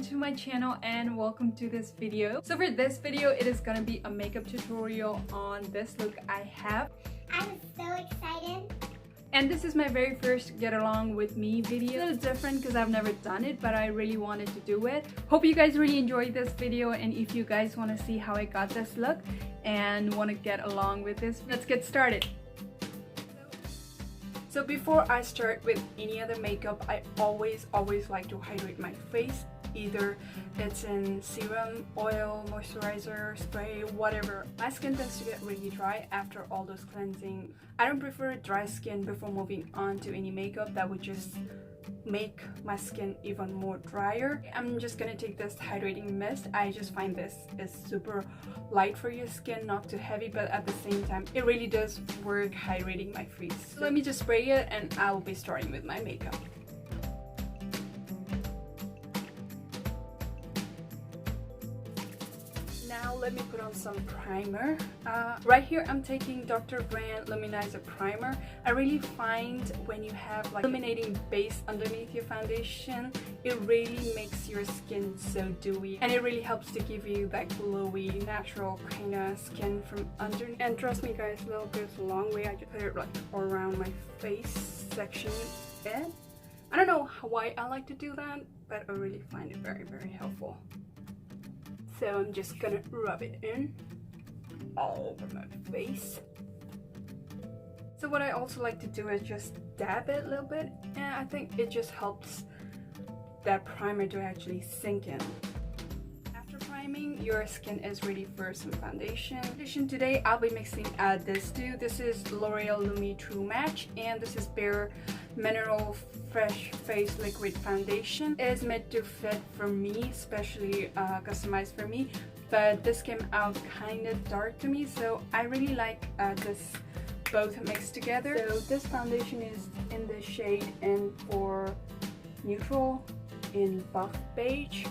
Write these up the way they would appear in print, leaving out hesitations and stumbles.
to my channel and welcome to this video. So for this video, it is gonna be a makeup tutorial on this look I have. I'm so excited. And this is my very first get along with me video. It's different because I've never done it, but I really wanted to do it. Hope you guys really enjoyed this video, and if you guys want to see how I got this look and want to get along with this, let's get started. So before I start with any other makeup, I always like to hydrate my face. Either it's in serum, oil, moisturizer, spray, whatever. My skin tends to get really dry after all those cleansing. I don't prefer dry skin before moving on to any makeup. That would just make my skin even more drier. I'm just gonna take this hydrating mist. I just find this is super light for your skin, not too heavy, but at the same time it really does work hydrating my face. So let me just spray it and I'll be starting with my makeup. Now let me put on some primer. Right here I'm taking Dr. Brandt Luminizer primer. I really find when you have like illuminating base underneath your foundation, it really makes your skin so dewy, and it really helps to give you that glowy, natural kind of skin from underneath. And trust me guys, little goes a long way. I just put it like all around my face section. I don't know why I like to do that, but I really find it very helpful. So I'm just gonna rub it in all over my face. So what I also like to do is just dab it a little bit, and I think it just helps that primer to actually sink in. After priming, your skin is ready for some foundation. Today I'll be mixing this two. This is L'Oreal Lumi True Match, and this is Bare Mineral Fresh Face Liquid Foundation. It is meant to fit for me, especially customized for me, but this came out kind of dark to me, so I really like this both mixed together. So this foundation is in the shade N4 Neutral in Buff Beige.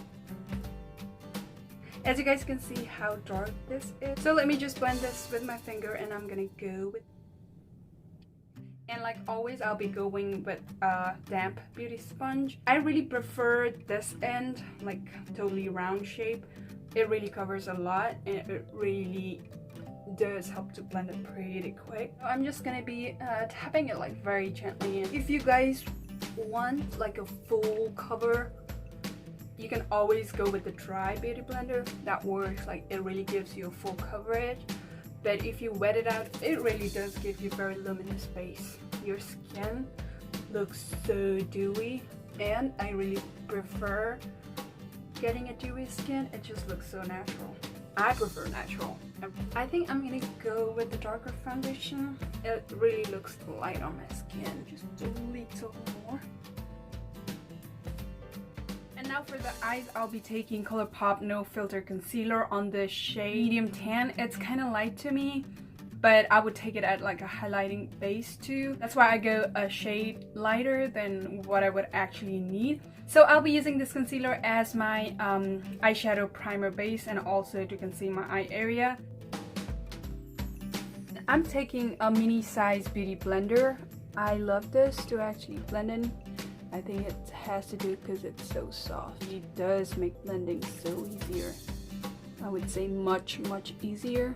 As you guys can see how dark this is. So let me just blend this with my finger, and I'm gonna go with, and like always I'll be going with a damp beauty sponge. I really prefer this end, like totally round shape. It really covers a lot, and it really does help to blend it pretty quick. I'm just gonna be tapping it like very gently. And if you guys want like a full cover, you can always go with the dry beauty blender. That works, like it really gives you a full coverage. But if you wet it out, it really does give you very luminous base. Your skin looks so dewy, and I really prefer getting a dewy skin. It just looks so natural. I prefer natural. I think I'm gonna go with the darker foundation. It really looks light on my skin. Just a little more. And now for the eyes, I'll be taking Colourpop No Filter Concealer on the shade Medium Tan. It's kind of light to me, but I would take it at like a highlighting base too. That's why I go a shade lighter than what I would actually need. So I'll be using this concealer as my eyeshadow primer base, and also to conceal my eye area. I'm taking a mini size beauty blender. I love this to actually blend in. I think it has to do because it's so soft. It does make blending so easier. I would say much easier.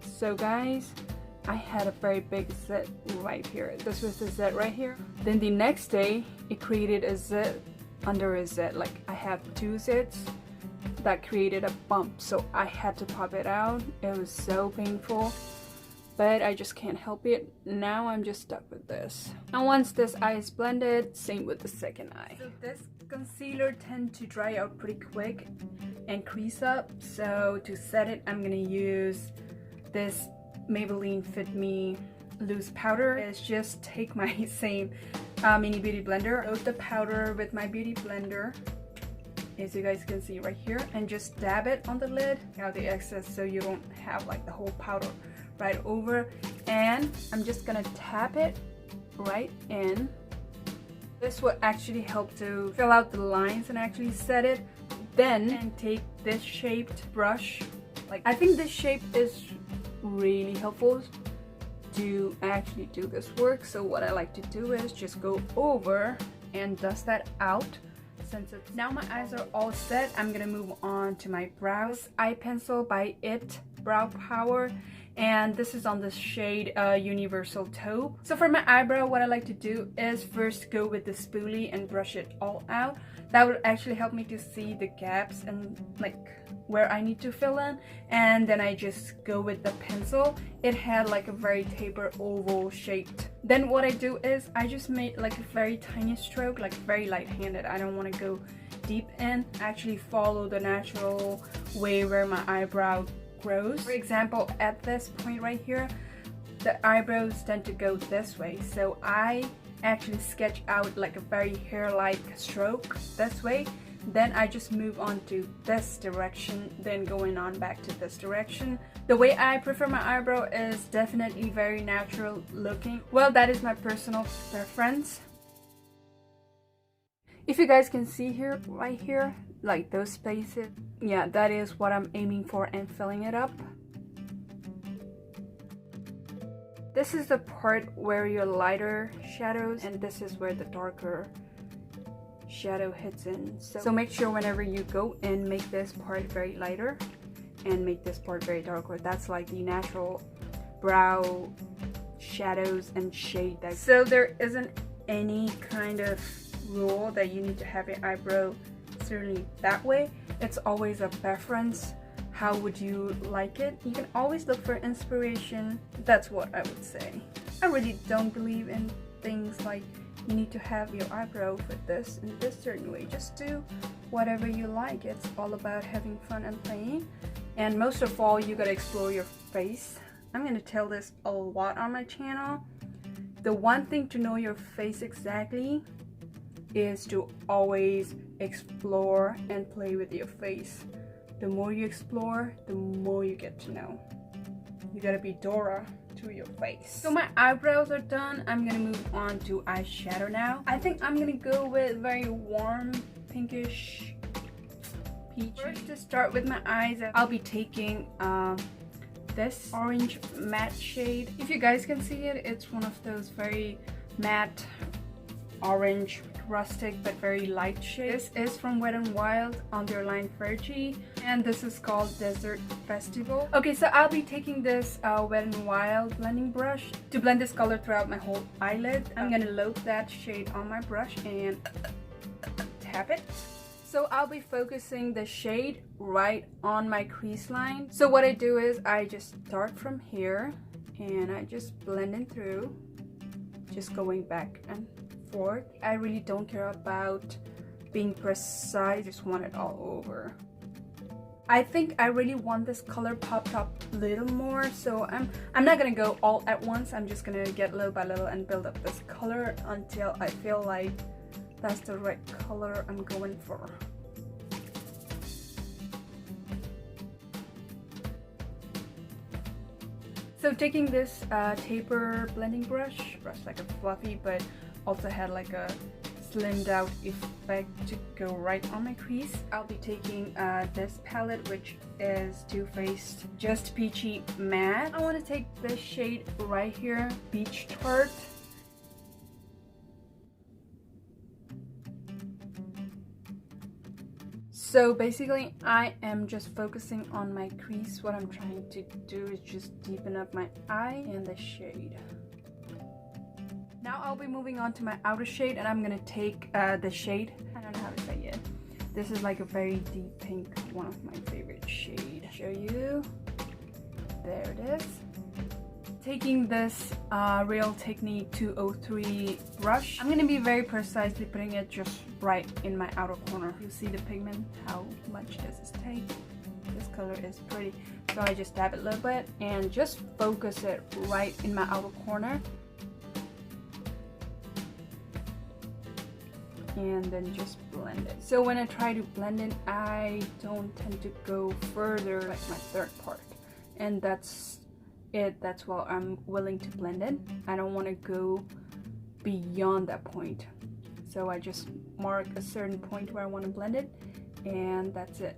So guys, I had a very big zit right here. This was the zit right here. Then the next day, it created a zit under a zit. Like I have two zits that created a bump, so I had to pop it out. It was so painful, but I just can't help it. Now I'm just stuck with this. And once this eye is blended, same with the second eye. So this concealer tends to dry out pretty quick and crease up. So to set it, I'm gonna use this Maybelline Fit Me loose powder. Is just take my same mini beauty blender, load the powder with my beauty blender, as you guys can see right here, and just dab it on the lid, out the excess, so you don't have like the whole powder right over. And I'm just gonna tap it right in. This will actually help to fill out the lines and actually set it. Then and take this shaped brush. Like I think this shape is really helpful to actually do this work. So what I like to do is just go over and dust that out. Since it's now my eyes are all set, I'm gonna move on to my brows. Eye pencil by It Brow Power, and this is on the shade Universal Taupe. So for my eyebrow, what I like to do is first go with the spoolie and brush it all out. That will actually help me to see the gaps and like where I need to fill in, and then I just go with the pencil. It had like a very taper oval shaped. Then what I do is I just made like a very tiny stroke, like very light-handed. I don't want to go deep in. Actually follow the natural way where my eyebrow grows. For example, at this point right here, the eyebrows tend to go this way, so I actually sketch out like a very hair-like stroke this way. Then I just move on to this direction, then going on back to this direction. The way I prefer my eyebrow is definitely very natural looking. Well, that is my personal preference. If you guys can see here, right here, like those spaces, yeah, that is what I'm aiming for and filling it up. This is the part where your lighter shadows, and this is where the darker shadow hits in. So make sure whenever you go in, make this part very lighter and make this part very darker. That's like the natural brow shadows and shade. So there isn't any kind of rule that you need to have your eyebrow certainly that way. It's always a preference. How would you like it? You can always look for inspiration. That's what I would say. I really don't believe in things like you need to have your eyebrow with this in this certain way. Just do whatever you like. It's all about having fun and playing. And most of all, you gotta explore your face. I'm gonna tell this a lot on my channel. The one thing to know your face exactly is to always explore and play with your face. The more you explore, the more you get to know. You gotta be Dora to your face. So my eyebrows are done. I'm gonna move on to eyeshadow now. I think I'm gonna go with very warm pinkish peach. First, to start with my eyes, I'll be taking this orange matte shade. If you guys can see it, it's one of those very matte orange rustic but very light shades. This is from Wet n Wild Underline Fergie, and this is called Desert Festival. Okay, so I'll be taking this Wet n Wild blending brush to blend this color throughout my whole eyelid. I'm gonna load that shade on my brush and tap it. So I'll be focusing the shade right on my crease line. So what I do is I just start from here and I just blend it through, just going back and forth. I really don't care about being precise, I just want it all over. I think I really want this color popped up a little more, so I'm not gonna go all at once. I'm just gonna get little by little and build up this color until I feel like that's the right color I'm going for. So taking this taper blending brush like a fluffy but also had like a slimmed out effect to go right on my crease. I'll be taking this palette, which is Too Faced Just Peachy Matte. I want to take this shade right here, Beach Tart. So basically I am just focusing on my crease. What I'm trying to do is just deepen up my eye and the shade. Now I'll be moving on to my outer shade, and I'm gonna take the shade, I don't know how to say it. This is like a very deep pink, one of my favorite shade. Show you. There it is. Taking this Real Technique 203 brush, I'm gonna be very precisely putting it just right in my outer corner. You see the pigment, how much this is take. This color is pretty. So I just dab it a little bit and just focus it right in my outer corner. And then just blend it. So when I try to blend it, I don't tend to go further like my third part. And that's it. That's why I'm willing to blend it. I don't want to go beyond that point. So I just mark a certain point where I want to blend it, and that's it.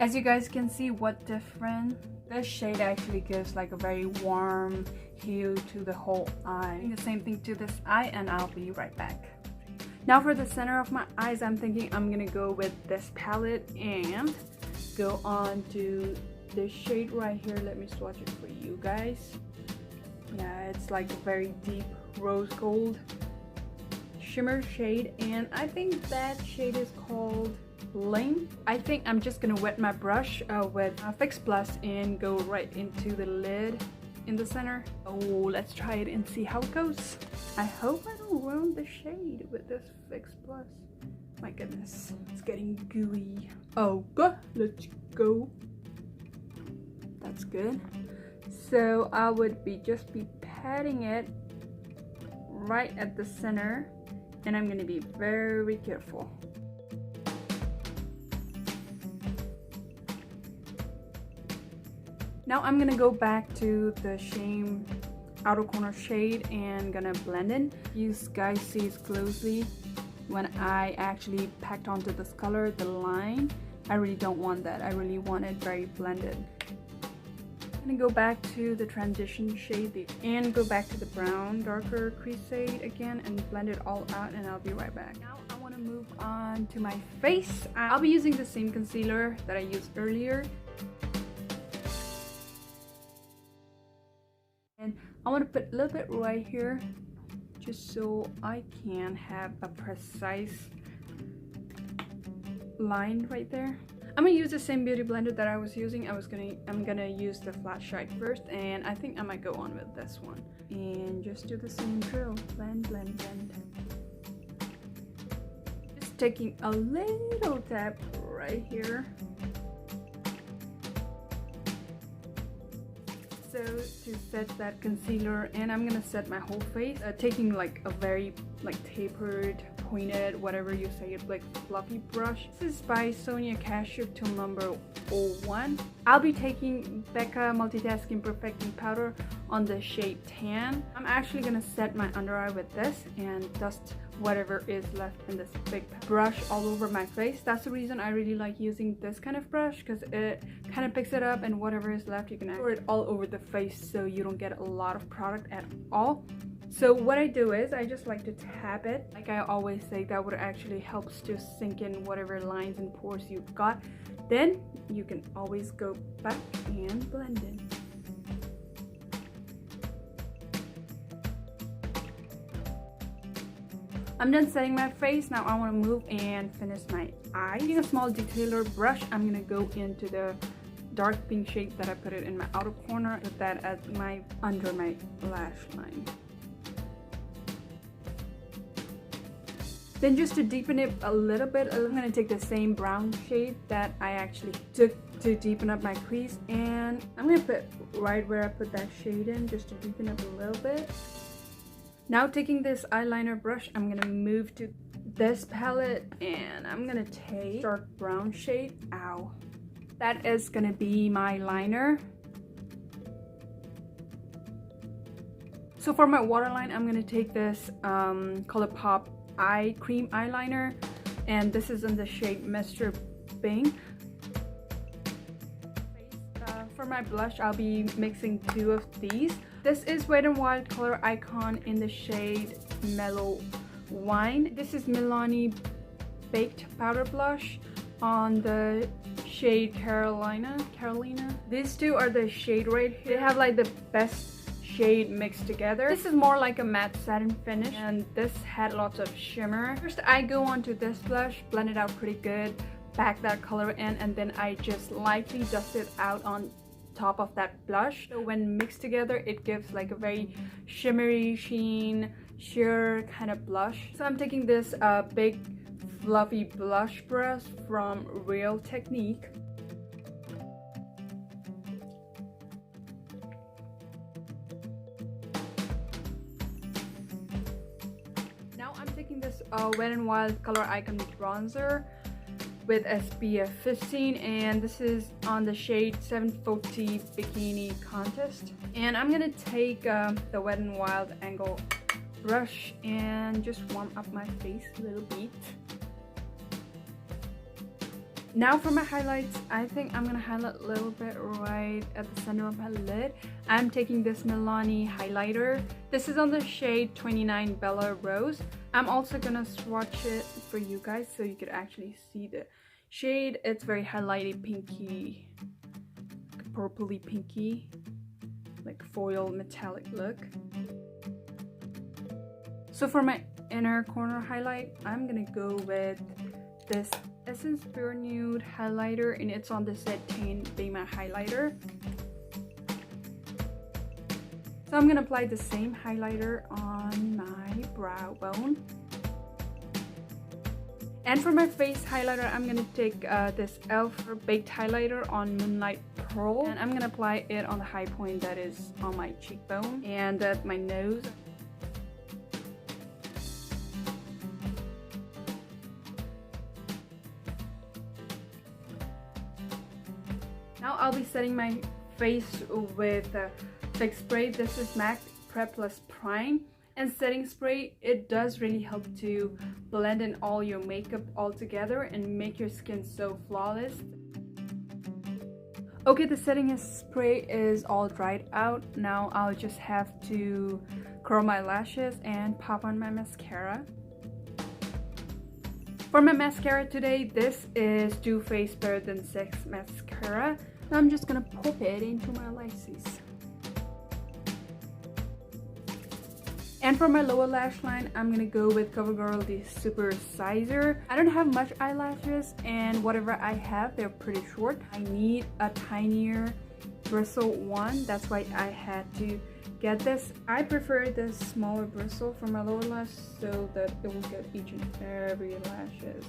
As you guys can see, what different This shade actually gives like a very warm hue to the whole eye. The same thing to this eye, and I'll be right back. Now for the center of my eyes, I'm thinking I'm gonna go with this palette and go on to this shade right here. Let me swatch it for you guys. Yeah, it's like a very deep rose gold shimmer shade, and I think that shade is called Lane. I think I'm just gonna wet my brush with Fix Plus and go right into the lid in the center. Oh, let's try it and see how it goes. I hope I don't ruin the shade with this Fix Plus. My goodness, it's getting gooey. Oh, good. Let's go. That's good. So I would just be patting it right at the center, and I'm gonna be very careful. Now I'm gonna go back to the Shame outer corner shade and gonna blend in. You guys see it closely. When I actually packed onto this color, the line, I really don't want that. I really want it very blended. I'm gonna go back to the transition shade and go back to the brown darker crease shade again and blend it all out, and I'll be right back. Now I want to move on to my face. I'll be using the same concealer that I used earlier, and I want to put a little bit right here just so I can have a precise line right there. I'm gonna use the same beauty blender that I was using. I'm gonna use the flat shade first, and I think I might go on with this one and just do the same drill. Blend, blend, blend. Just taking a little tap right here. So to set that concealer, and I'm gonna set my whole face, taking like a very tapered, pointed, whatever you say it, like fluffy brush. This is by Sonia Cashew Tool number 01. I'll be taking BECCA Multitasking Perfecting Powder on the shade Tan. I'm actually gonna set my under eye with this and dust whatever is left in this big brush all over my face. That's the reason I really like using this kind of brush, because it kind of picks it up, and whatever is left you can pour it all over the face so you don't get a lot of product at all. So what I do is I just like to tap it. Like I always say, that would actually helps to sink in whatever lines and pores you've got. Then you can always go back and blend in. I'm done setting my face. Now I want to move and finish my eye. Using a small detailer brush, I'm gonna go into the dark pink shade that I put it in my outer corner. Put that as under my lash line. Then just to deepen it a little bit, I'm gonna take the same brown shade that I actually took to deepen up my crease, and I'm gonna put right where I put that shade in, just to deepen up a little bit. Now taking this eyeliner brush, I'm gonna move to this palette, and I'm gonna take dark brown shade. Ow. That is gonna be my liner. So for my waterline, I'm gonna take this Colourpop eye cream eyeliner, and this is in the shade Mr. Bing. For my blush, I'll be mixing two of these. This is Wet n Wild Color Icon in the shade Mellow Wine. This is Milani Baked Powder Blush on the shade Carolina. These two are the shade right here. They have like the best shade mixed together. This is more like a matte satin finish, and this had lots of shimmer. First I go on to this blush, blend it out pretty good, pack that color in, and then I just lightly dust it out on top of that blush. So when mixed together, it gives like a very shimmery sheen, sheer kind of blush. So I'm taking this big fluffy blush brush from Real Technique. This Wet n Wild Color Icon bronzer with SPF 15, and this is on the shade 740 Bikini Contest. And I'm gonna take the Wet n Wild angle brush and just warm up my face a little bit. Now for my highlights, I think I'm gonna highlight a little bit right at the center of my lid. I'm taking this Milani highlighter. This is on the shade 29 Bella Rose. I'm also gonna swatch it for you guys so you could actually see the shade. It's very highlighty, pinky, purpley pinky, like foil metallic look. So for my inner corner highlight, I'm gonna go with this Essence Pure Nude highlighter, and it's on the set Tan Bema highlighter. So I'm gonna apply the same highlighter on my brow bone. And for my face highlighter, I'm gonna take this e.l.f. Baked highlighter on Moonlight Pearl, and I'm gonna apply it on the high point that is on my cheekbone and at my nose. Now I'll be setting my face with fix spray. This is MAC Prep Plus Prime and setting spray. It does really help to blend in all your makeup all together and make your skin so flawless. Okay, the setting spray is all dried out. Now I'll just have to curl my lashes and pop on my mascara. For my mascara today, this is Too Faced Better Than Sex mascara. Now I'm just gonna pop it into my lashes. And for my lower lash line, I'm gonna go with CoverGirl the Super Sizer. I don't have much eyelashes, and whatever I have, they're pretty short. I need a tinier bristle one. That's why I had to get this. I prefer this smaller bristle for my lower lash so that it will get each and every lashes.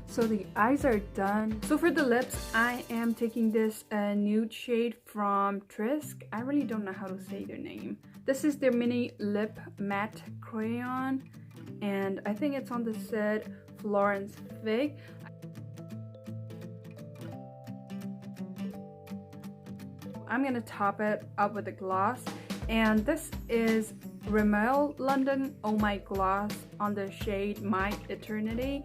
So the eyes are done. So for the lips, I am taking this nude shade from Trisk. I really don't know how to say their name. This is their mini lip matte crayon, and I think it's on the set Florence Fig. I'm gonna top it up with a gloss, and this is Rimmel London Oh My Gloss on the shade My Eternity.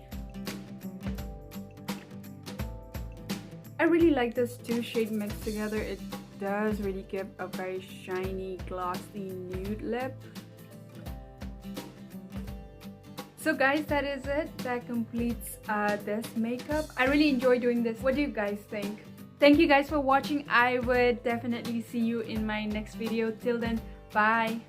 I really like this two shade mixed together. It does really give a very shiny, glossy nude lip. So guys, that is it. That completes this makeup. I really enjoy doing this. What do you guys think? Thank you guys for watching. I would definitely see you in my next video. Till then, bye.